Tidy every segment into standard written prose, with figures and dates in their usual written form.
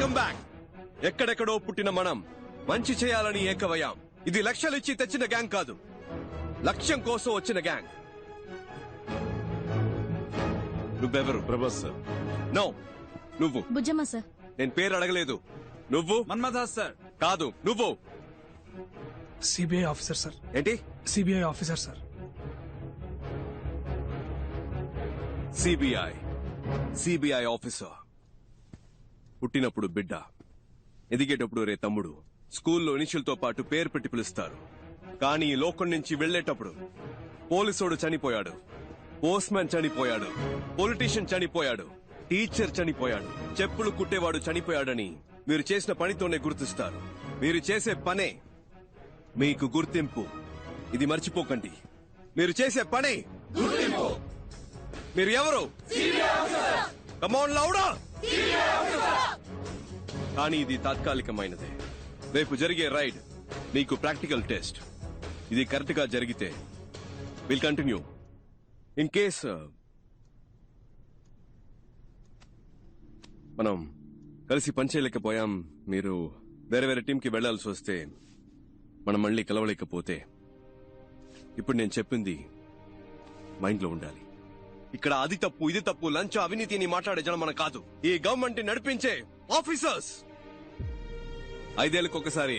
Welcome back. ఎక్కడెక్కడో పుట్టిన మనం మంచి చేయాలని ఏకవయ్యాం. ఇది లక్షలిచ్చి తెచ్చిన గ్యాంగ్ కాదు, లక్ష్యం కోసం వచ్చిన గ్యాంగ్. నువ్వెవరు? ప్రభాస్ సార్. నో, నువ్వు. బుజ్జమ్మ సార్. నేను పేరు అడగలేదు. నువ్వు? మన్మథాస్ సార్. కాదు, నువ్వు. CBI officer sir. ఏంటి? CBI officer sir. CBI officer. పుట్టినప్పుడు బిడ్డ, ఎదిగేటప్పుడు రే తమ్ముడు, స్కూల్లో ఇనిషియల్తో పాటు పేరు పెట్టి పిలుస్తారు. కానీ ఈ లోకం నుంచి వెళ్లేటప్పుడు పోలీసోడు చనిపోయాడు, పోస్ట్ మ్యాన్ చనిపోయాడు, పొలిటీషియన్ చనిపోయాడు, టీచర్ చనిపోయాడు, చెప్పులు కుట్టేవాడు చనిపోయాడని మీరు చేసిన పనితోనే గుర్తిస్తారు. మీరు చేసే పనే మీకు గుర్తింపు. ఇది మర్చిపోకండి. మీరు చేసే పనే మీరు ఎవరు? కమ్ ఆన్ లౌడా. కానీ ఇది తాత్కాలికమైనదే. రేపు జరిగే రైడ్ మీకు ప్రాక్టికల్ టెస్ట్. ఇది కరెక్ట్ గా జరిగితే విల్ కంటిన్యూ. ఇన్ కేస్ మనం కలిసి పనిచేయలేకపోయాం, మీరు వేరే వేరే టీంకి వెళ్లాల్సి వస్తే, మనం మళ్ళీ కలవలేకపోతే, ఇప్పుడు నేను చెప్పింది మైండ్ లో ఉండాలి. ఇక్కడ అది తప్పు ఇది తప్పు, లంచ్ అవినీతి అని మాట్లాడే జనం మన కాదు, ఈ గవర్నమెంట్ నడిపించే ఆఫీసర్స్. 5 ఏళ్లకు ఒకసారి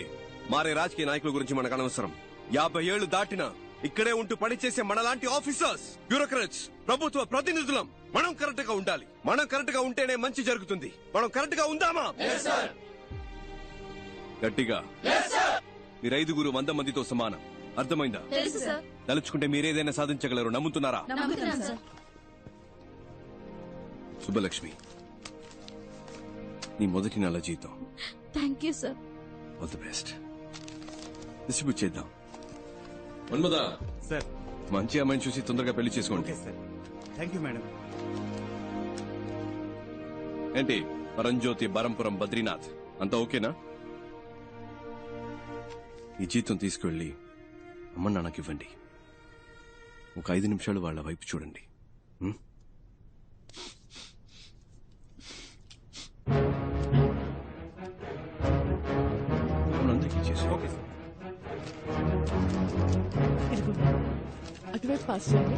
మారే రాజకీయ నాయకుల గురించి మనకు అనవసరం. 50 ఏళ్లు దాటినా ఇక్కడే ఉంటూ పనిచేసే మనలాంటి ఆఫీసర్స్, బ్యూరోక్రాట్స్, ప్రభుత్వ ప్రతినిధులం మనం కరెక్ట్ గా ఉండాలి. మనం కరెక్ట్ గా ఉంటేనే మంచి జరుగుతుంది. మనం కరెక్ట్ గా ఉందామా? గట్టిగా. మీరు 5 100 మందితో సమానం. అర్థమైందా? తలుచుకుంటే మీరేదైనా సాధించగలరు. నమ్ముతున్నారా? శుభలక్ష్మి, నీ మొదటి నెల జీతం. Thank you sir. All the best. Distribute చేద్దాం. మన్మథా సార్. మంచి అమ్మాయిని చూసి తొందరగా పెళ్లి చేసుకోండి. Thank you madam. ఏంటి పరంజ్యోతి, బరంపురం, బద్రీనాథ్ అంతా ఓకేనా? ఈ జీతం తీసుకువెళ్ళి అమ్మ నాన్నకి ఇవ్వండి. ఒక 5 నిమిషాలు వాళ్ళ వైపు చూడండి. అందరికీ చేసి. Okay sir. అటువైపు పాస్ చేయండి.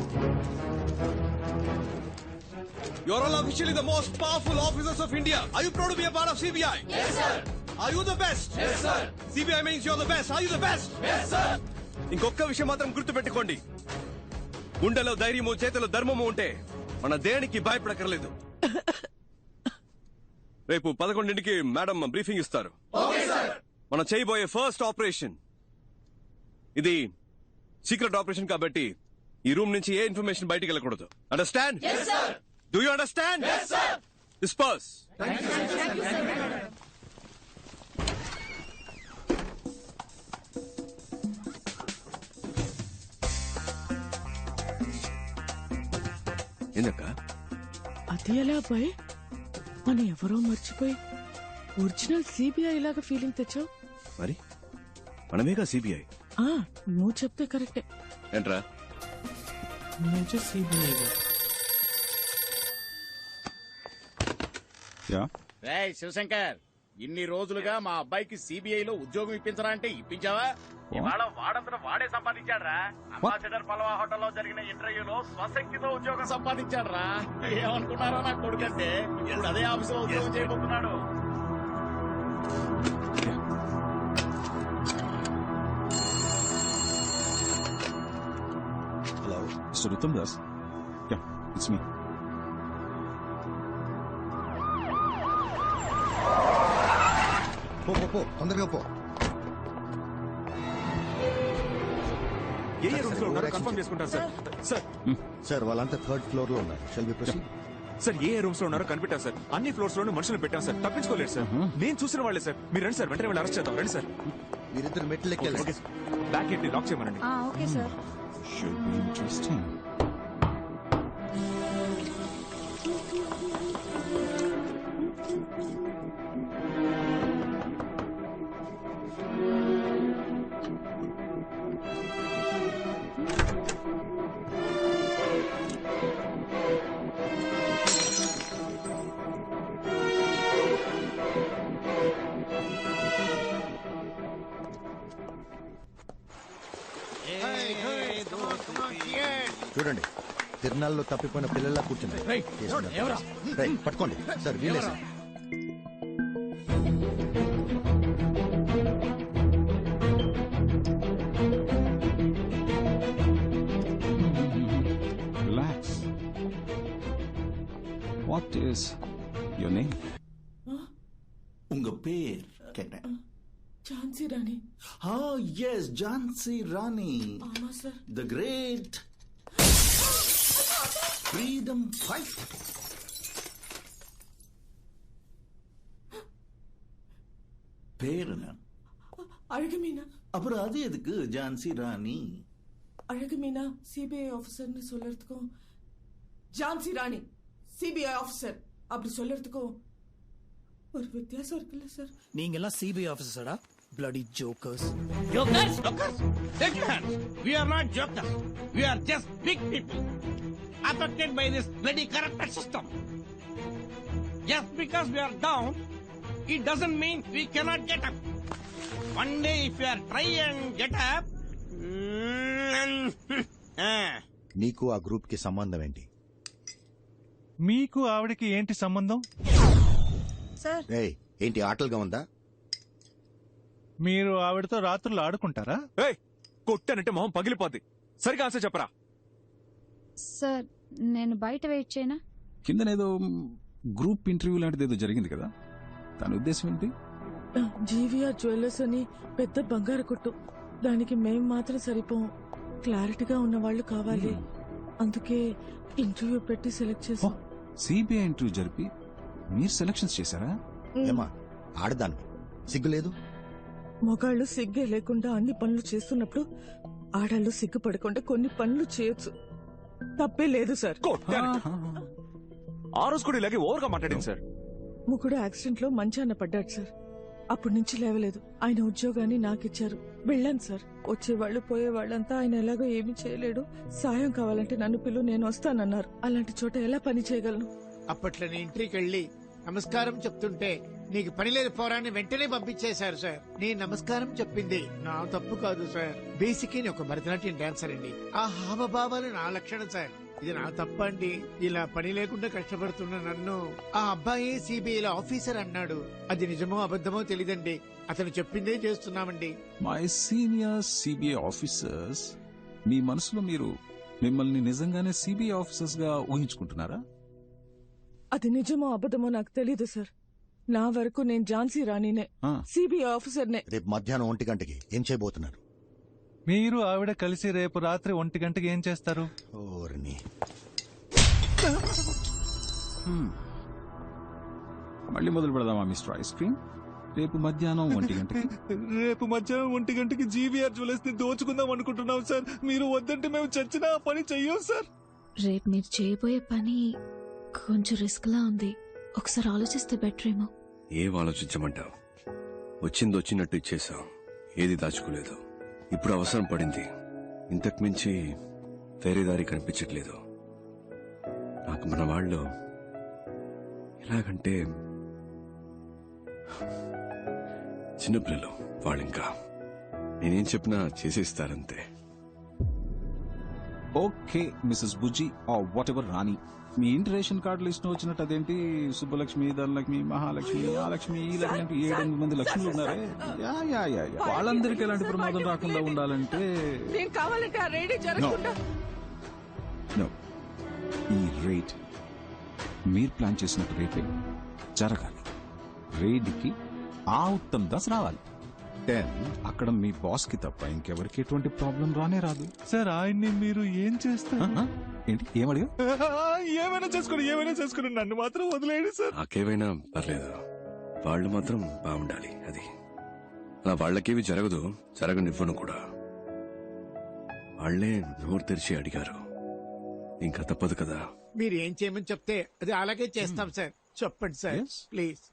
You are all officially the most powerful officers of India. Are you proud to be a part of CBI? Yes, sir. Are you the best? Yes, sir. CBI means you're the best. Are you the best? Yes, sir. ఇంకొక విషయం మాత్రం గుర్తుపెట్టుకోండి. గుండెలో ధైర్యము, చేతిలో ధర్మము ఉంటే మన దేనికి భయపడకర్లేదు. రేపు 11ంటికి మేడం బ్రీఫింగ్ ఇస్తారు. మనం చేయబోయే ఫస్ట్ ఆపరేషన్ ఇది సీక్రెట్ ఆపరేషన్ కాబట్టి ఈ రూమ్ నుంచి ఏ ఇన్ఫర్మేషన్ బయటికి వెళ్ళకూడదు. Understand? Do you understand? Yes, sir. Disperse. Thank you, sir. Thank you, sir. ఎందుక? అది ఎలా అబ్బాయి? మనం ఎవరో మర్చిపోయి ఒరిజినల్ సిబిఐ లాగా ఫీలింగ్ తెచ్చావు. మరి మనమేగా సిబిఐ. నువ్వు చెప్తే కరెక్టే. ఏంట్రా? సిబిఐ. శివశంకర్, ఇన్ని రోజులుగా మా అబ్బాయికి సిబిఐలో ఉద్యోగం ఇప్పించరా అంటే ఇప్పించావా? ఇవాళ వాడంతట వాడే సంపాదించాడ్రా. అంబాసిడర్ పలవా హోటల్లో జరిగిన ఇంటర్వ్యూలో స్వశక్తితో ఉద్యోగం సంపాదించాడ్రా. ఏమనుకున్నారో నా కొడుకంటే ఇప్పుడు అదే ఆఫీసులో ఉద్యోగం చేయబోతున్నాడు. Hello mister Uttam Das. Yeah, it's me. తొందరగా పో. ఏ రూమ్స్ లో ఉన్నారో కన్ఫర్మ్ చేసుకుంటారు సార్. సార్ సార్ వాళ్ళంతా 3rd ఫ్లోర్ లో ఉన్నారు. Shall we proceed? సార్ ఏ రూమ్స్ లో ఉన్నారో కనిపెట్టారు సార్. అన్ని ఫ్లోర్స్ లోనూ మనుషులు పెట్టాం సార్. తప్పించుకోలేదు సార్. నేను చూసిన వాళ్ళే సార్. మీరు రండి సార్, వెంటనే వెళ్ళి అరెస్ట్ చేద్దాం. రండి సార్. మీరిద్దరు మెట్లు ఎక్కాలి. Okay sir. బ్యాక్ గేట్ ని లాక్ చేయమనండి. Okay sir. Should be interesting. చూడండి తిరునాళ్ళలో తప్పిపోయిన పిల్లల్లా కూర్చున్నారు రేయ్, పట్టుకోండి సార్ వీలే sir. Relax. What is your name? உங்க பேர் கேட்டேன். ఝాన్సీ రాణి. எஸ் ஜான்சி ராணி, ஆமா sir. The great freedom fight. பேர் என்ன? அழகுமீனா. அப்புறம் அது எதுக்கு ஜான்சி ராணி? அழகுமீனா சிபிஐ ஆபீசர்னு சொல்றதுக்கும் ఝాన్సీ ராணி சிபிஐ ஆபீசர் அப்படி சொல்றதுக்கும் ஒரு வித்தியாசம் இருக்குல்ல சார்? நீங்க எல்லாம் CBI ஆபீசரா? bloody jokers. Jokers? Jokers? Take your hands. We are not jokers. We are just big people. Affected by this bloody corrupted system. Just because we are down, it doesn't mean we cannot get up. One day if we are try and get up, నీకు ఆ group కి సంబంధం ఏంటి? మీకు ఆవిడకి ఏంటి సంబంధం? Sir రేయ్, ఏంటి ఆటలుగా ఉందా? మీరు ఆవిడతో రాత్రులు ఆడుకుంటారా? ఏయ్, కొట్టానంటే మొహం పగిలిపోద్ది. సరిగా ఆన్సర్ చెప్పరా. సార్ నేను బయట వెయిట్ చేయనా? కిందనేదో గ్రూప్ ఇంటర్వ్యూ లాంటిది ఏదో జరిగింది కదా, దాని ఉద్దేశం ఏంటి? జీవీఆర్ జ్యువెలర్స్ అని పెద్ద బంగారు కొట్టు, దానికి మేం మాత్రం సరిపోం. క్లారిటీగా ఉన్న వాళ్ళు కావాలి. అందుకే ఇంటర్వ్యూ పెట్టి సెలెక్ట్ చేసాం. సిబిఐ ఇంటర్వ్యూ జరిపి మీరు సెలక్షన్స్ చేశారా? ఏమా ఆడదాన్ని సిగ్గులేదు? మగాళ్ళు సిగ్గే లేకుండా అన్ని పనులు చేస్తున్నప్పుడు ఆడాళ్ళు సిగ్గుపడకుండా కొన్ని పనులు చేయొచ్చు. తప్పే లేదు సార్. ఆ రోజు కూడా ఇలాగే ఓవర్గా మాట్లాడింది సార్. ముగ్గుడు యాక్సిడెంట్ లో మంచాన పడ్డాడు సార్. అప్పటి నుంచి లేవలేదు. ఆయన ఉద్యోగాన్ని నాకిచ్చారు. వెళ్ళాను సార్. వచ్చేవాళ్లు పోయేవాళ్ళంతా ఆయన ఎలాగో ఏమీ చేయలేడు, సాయం కావాలంటే నన్ను పిలు, నేను వస్తానన్నారు. అలాంటి చోట ఎలా పని చేయగలను? అప్పట్లో నేను ఇంటికి వెళ్ళి నమస్కారం చెప్తుంటే నీకు పని లేదు పోరాన్ని వెంటనే పంపించేశారు సార్. నేను నమస్కారం చెప్పింది నా తప్పు కాదు సార్. బేసిక్ ఒక భరతనాట్యం డాన్సర్ అండి. ఆ హావభావాలు నా లక్షణం సార్. ఇది నా తప్పండి. ఇలా పని లేకుండా కష్టపడుతున్న నన్ను ఆ అబ్బాయి సిబిఐ ఆఫీసర్ అన్నాడు. అది నిజమో అబద్ధమో తెలీదండి. అతను చెప్పిందే చేస్తున్నామండి. మై సీనియర్ సిబిఐ ఆఫీసర్స్, మీ మనసులో మీరు మిమ్మల్ని నిజంగానే సిబిఐ ఆఫీసర్స్ గా ఊహించుకుంటున్నారా? అది నిజమో అబద్ధమో నాకు తెలీదు సార్. నా వరకు నేను ఝాన్సీ రాణినే, సిబిఐ ఆఫీసర్నే. రేపు మధ్యాహ్నం 1 గంటకి ఏం చేయబోతున్నారు? మీరు ఆవిడ కలిసి రేపు రాత్రి 1 గంటకి ఏం చేస్తారు? ఓర్ని మళ్ళీ మొదలు పెడదామా మిస్టర్ ఐస్ క్రీమ్? రేపు మధ్యాహ్నం 1 గంటకి. రేపు మధ్యాహ్నం 1 గంటకి జీవీఆర్ జ్యువెలర్స్ ని దోచుకుందాం అనుకుంటున్నాం సార్. మీరు వద్దంటే మేము చచ్చినా ఆ పని చెయ్యం సార్. రేపు మీరు చేయబోయే పని కొంచెం రిస్క్ లా ఉంది. ఒకసారి ఆలోచిస్తే బెటర్ ఏమో. ఏం ఆలోచించమంటావు? వచ్చింది వచ్చినట్టు ఇచ్చేసాం, ఏది దాచుకోలేదు. ఇప్పుడు అవసరం పడింది. ఇంతకు మించి వేరే దారి కనిపించట్లేదు నాకు. మన వాళ్ళు ఎలాగంటే చిన్నపిల్లలు, వాళ్ళింకా నేనేం చెప్పినా చేసేస్తారంతే. Okay Mrs Bujji or whatever Rani, మీ ఇంటి రేషన్ కార్డు లిస్ట్ వచ్చినట్టు అదేంటి సుబ్బలక్ష్మి, ధనలక్ష్మి, మహాలక్ష్మి, ఆ లక్ష్మి, ఈ లక్ష్మి, 7-8 మంది లక్ష్ములు ఉన్నారే. యా యా యా యా, వాళ్ళందరికీ ఎలాంటి ప్రమాదం రాకుండా ఉండాలంటే నేను కావాలంటే ఆ రేడే జరగకుండా. No. ఈ రేట్ మీరు ప్లాన్ చేసినట్టు రేపే జరగాలి. రేడ్కి ఆ ఉత్తమ్ దాస్ రావాలి. 10 అక్కడ మీ బాస్ కి తప్ప ఇంకెవరికి ఎటువంటి ప్రాబ్లం రానే రాదు. సార్ ఆయన్ని మీరు ఏం చేస్తారు? ఏంటి ఏమడిగా? ఏమైనా చేసుకుని నన్ను మాత్రం వదిలేయండి సార్. నాకేమైనా పర్లేదు, వాళ్ళు మాత్రం బాగుండాలి. అది అలా వాళ్ళకేవి జరగదు, జరగనివ్వను కూడా. వాళ్లే నోరు తెరిచి అడిగారు, ఇంకా తప్పదు కదా. మీరు ఏం చేయమని చెప్తే అది అలాగే చేస్తాం సార్. చెప్పండి సార్ ప్లీజ్.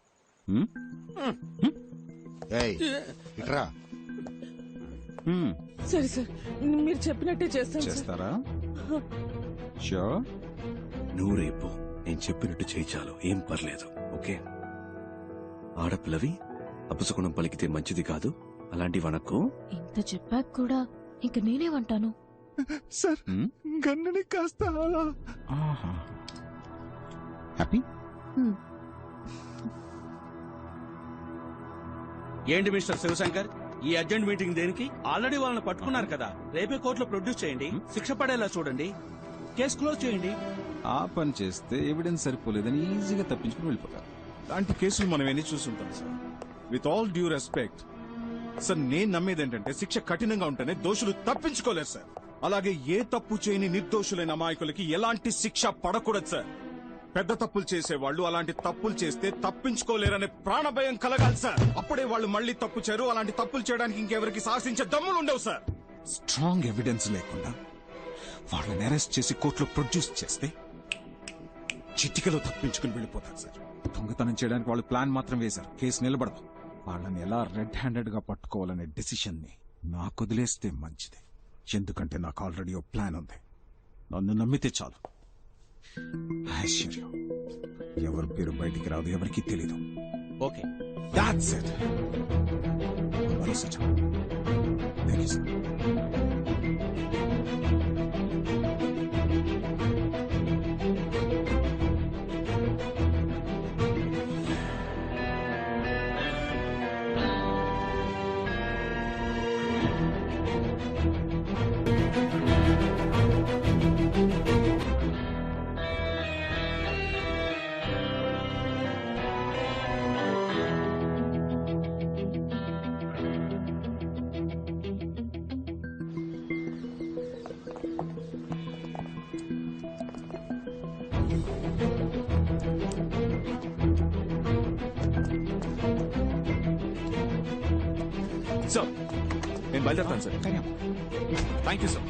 ఏయ్, ఇట్రా. సరే సార్, మీరు చెప్పినట్టే చేస్తాం సార్. చేస్తారా? షూర్. నువ్వు రేపు నేను చెప్పినట్టు చేయి చాలు, ఏం పర్లేదు. ఓకే? ఆడపిల్లవి అపశకునం పలికితే మంచిది కాదు, అలాంటి వనకు. ఇంత చెప్పాక కూడా ఇంక నేనేమంటాను? సార్ గన్నుని కాస్త అలా హ్యాపీ? ఏంటి మిస్టర్ శివశంకర్, ఈ అర్జెంట్ మీటింగ్ దేనికి? ఆల్రెడీ వాళ్ళని పట్టుకున్నారు కదా, రేపే కోర్టులో ప్రొడ్యూస్ చేయండి, శిక్ష పడేలా చూడండి, కేసు క్లోజ్ చేయండి. ఆ పని చేస్తే ఎవిడెన్స్ సరిపోలేదని ఈజీగా తప్పించుకుని వెళ్ళిపోతారు. లాంటి కేసులు మనం ఎన్ని చూస్తుంటాం sir. With all due respect sir, నేను నమ్మేది ఏంటంటే శిక్ష కఠినంగా ఉంటేనే దోషులు తప్పించుకోలేరు సార్. అలాగే ఏ తప్పు చేయని నిర్దోషులైన అమాయకులకి ఎలాంటి శిక్ష పడకూడదు సార్. పెద్ద తప్పులు చేసేవాళ్ళు అలాంటి తప్పులు చేస్తే తప్పించుకోలేరనే ప్రాణభయం కలగాలి సార్. అప్పుడే వాళ్ళు మళ్ళీ తప్పు చేయరు. అలాంటి తప్పులు చేయడానికి ఇంకెవరికి సాహసించే దమ్ములు ఉండవు సార్. స్ట్రాంగ్ ఎవిడెన్స్ లేకుండా వాళ్ళని అరెస్ట్ చేసి కోర్టులో ప్రొడ్యూస్ చేస్తే చిటికలో తప్పించుకుని వెళ్ళిపోతారు సార్. దొంగతనం చేయడానికి వాళ్ళు ప్లాన్ మాత్రం వేశారు, కేసు నిలబడదు. వాళ్ళని ఎలా రెడ్ హ్యాండెడ్ గా పట్టుకోవాలనే డెసిషన్ ని నాకు వదిలేస్తే మంచిది. ఎందుకంటే నాకు ఆల్రెడీ ఓ ప్లాన్ ఉంది. నన్ను నమ్మితే చాలు. ఐశ్వర్యం ఎవరి పేరు బయటికి రాదు, ఎవరికి తెలీదు. Okay, that's it. ఆలోచించు. Thank you sir. సార్ నేను బయలుదేరుతాను sir. Thank you sir.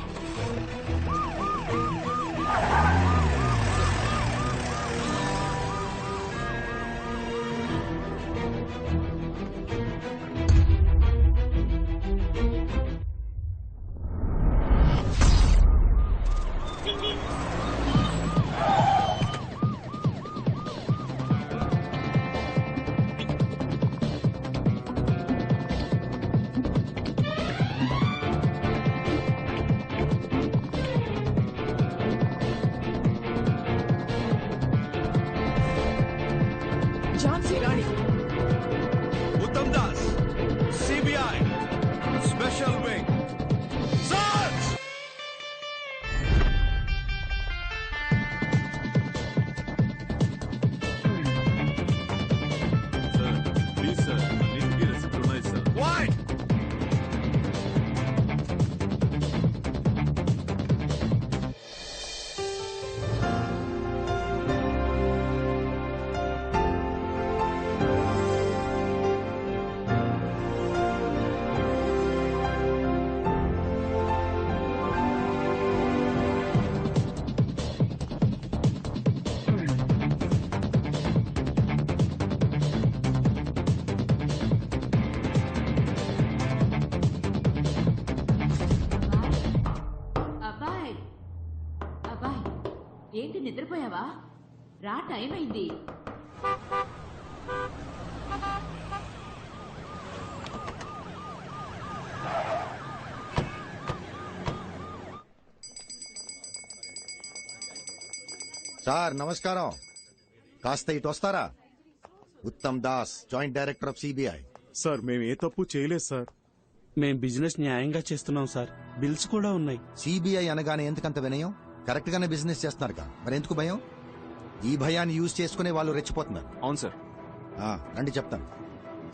Jhansi Rani, Uttam Das, CBI special wing. Search! Sir please sir, అన్నింటికీ రెసిప్ట్ ఉన్నాయి సార్. Why? అబ్బాయ్ అబ్బాయ్, ఏంటి నిద్రపోయావా? రా, టైం అయింది. సార్ నమస్కారం. కాస్త ఇటు వస్తారా? Uttam Das, joint director of CBI. Sir మేము ఏ తప్పు చేయలేదు సార్. మేం బిజినెస్ న్యాయంగా చేస్తున్నాం సార్, బిల్స్ కూడా ఉన్నాయి. సిబిఐ అనగానే ఎందుకంత వినయం? కరెక్ట్ గానే బిజినెస్ చేస్తున్నారుగా, మరి ఎందుకు భయం? ఈ భయాన్ని యూజ్ చేసుకునే వాళ్ళు రెచ్చిపోతున్నారు. అవును సార్. రండి చెప్తాను.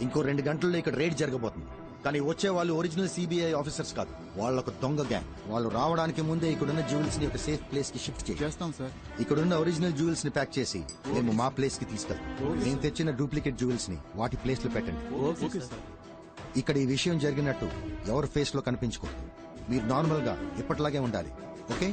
ఇంకో 2 గంటల్లో ఇక్కడ రేడ్ జరగబోతుంది. కానీ వచ్చే వాళ్ళు ఒరిజినల్ సిబిఐ ఆఫీసర్స్ కాదు, వాళ్ళొక దొంగ గ్యాంగ్. వాళ్ళు రావడానికి ముందే ఇక్కడున్న జ్యువెల్స్ ని ఒక సేఫ్ ప్లేస్ కి షిఫ్ట్ చేస్తాం సార్. ఇక్కడున్న ఒరిజినల్ జ్యువెల్స్ ని ప్యాక్ చేసి మేము మా ప్లేస్ కి తీసుకెళ్తాం. మేము తెచ్చిన డూప్లికేట్ జ్యువెల్స్ ని వాటి ప్లేస్ లో పెట్టండి. ఇక్కడ ఈ విషయం జరిగినట్టు ఎవరి ఫేస్ లో కనిపించకూడదు. మీరు నార్మల్ గా ఎప్పటిలాగే ఉండాలి. ఓకే?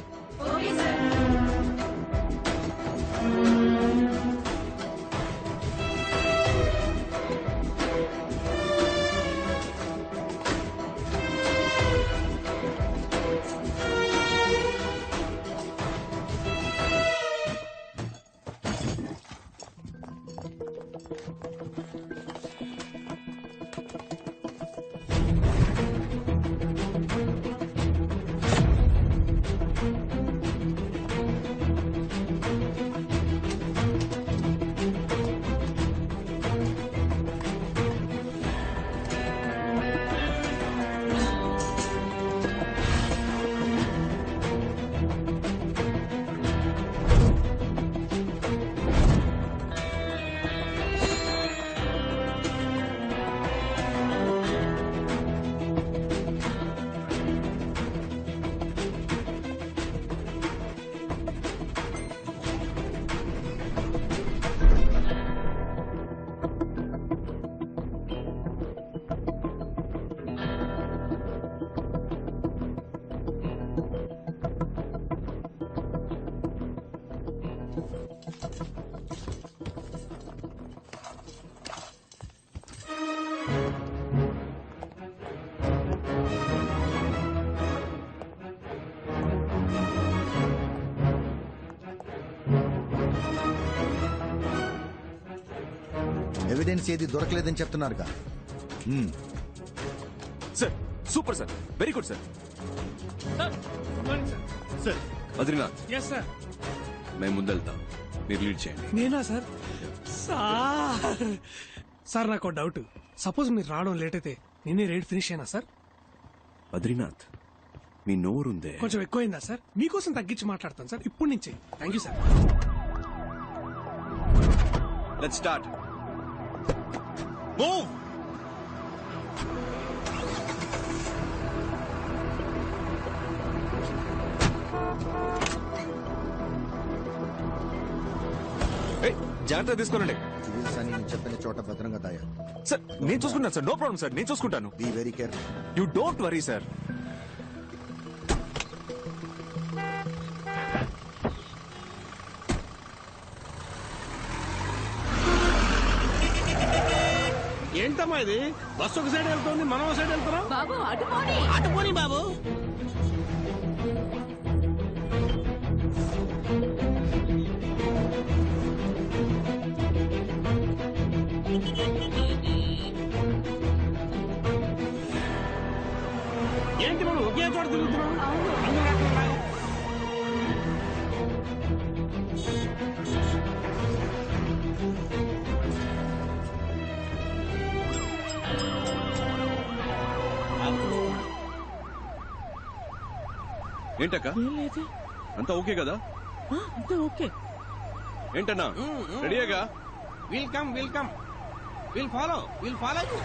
ఎవిడెన్స్ ఏది దొరకలేదని చెప్తున్నారుగా. Sir super sir, very good sir. Sir Badrinath, yes sir. మేము ముందెళ్తాం, మీరు లీడ్ చేయండి. నేనా సార్? సార్ సార్ నాకు డౌట్. సపోజ్ మీరు రావడం లేట్ అయితే నేనే రైడ్ ఫినిష్ అయినా సార్? బద్రీనాథ్, మీ నోరుందే కొంచెం ఎక్కువైందా సార్? మీకోసం తగ్గించి మాట్లాడతాను సార్ ఇప్పటి నుంచి. Thank you sir. Let's start. Move. జాగ్రత్త తీసుకోనండి. సివిల్స్ అని నేను చెప్పిన చోట భద్రంగా దాయాలి. సార్ నేను చూసుకుంటాను సార్, నో ప్రాబ్లం సార్, నేను చూసుకుంటాను. Be very careful. You don't worry sir. ఏంటమ్మా ఇది? బస్సు ఒక సైడ్ వెళ్తుంది, మనం ఒక సైడ్ వెళ్తున్నాం. బాబు అటు పోనీ. అటు పోనీ బాబు. ఏంటి మనం ఒకే చోట తిరుగుతున్నాం? అందరూ అట్లా ఉన్నారు. ఏంటక్క, అంతా ఓకే కదా? అంతా ఓకే. ఏంటన్నా రెడీగా? Welcome welcome. Will follow you.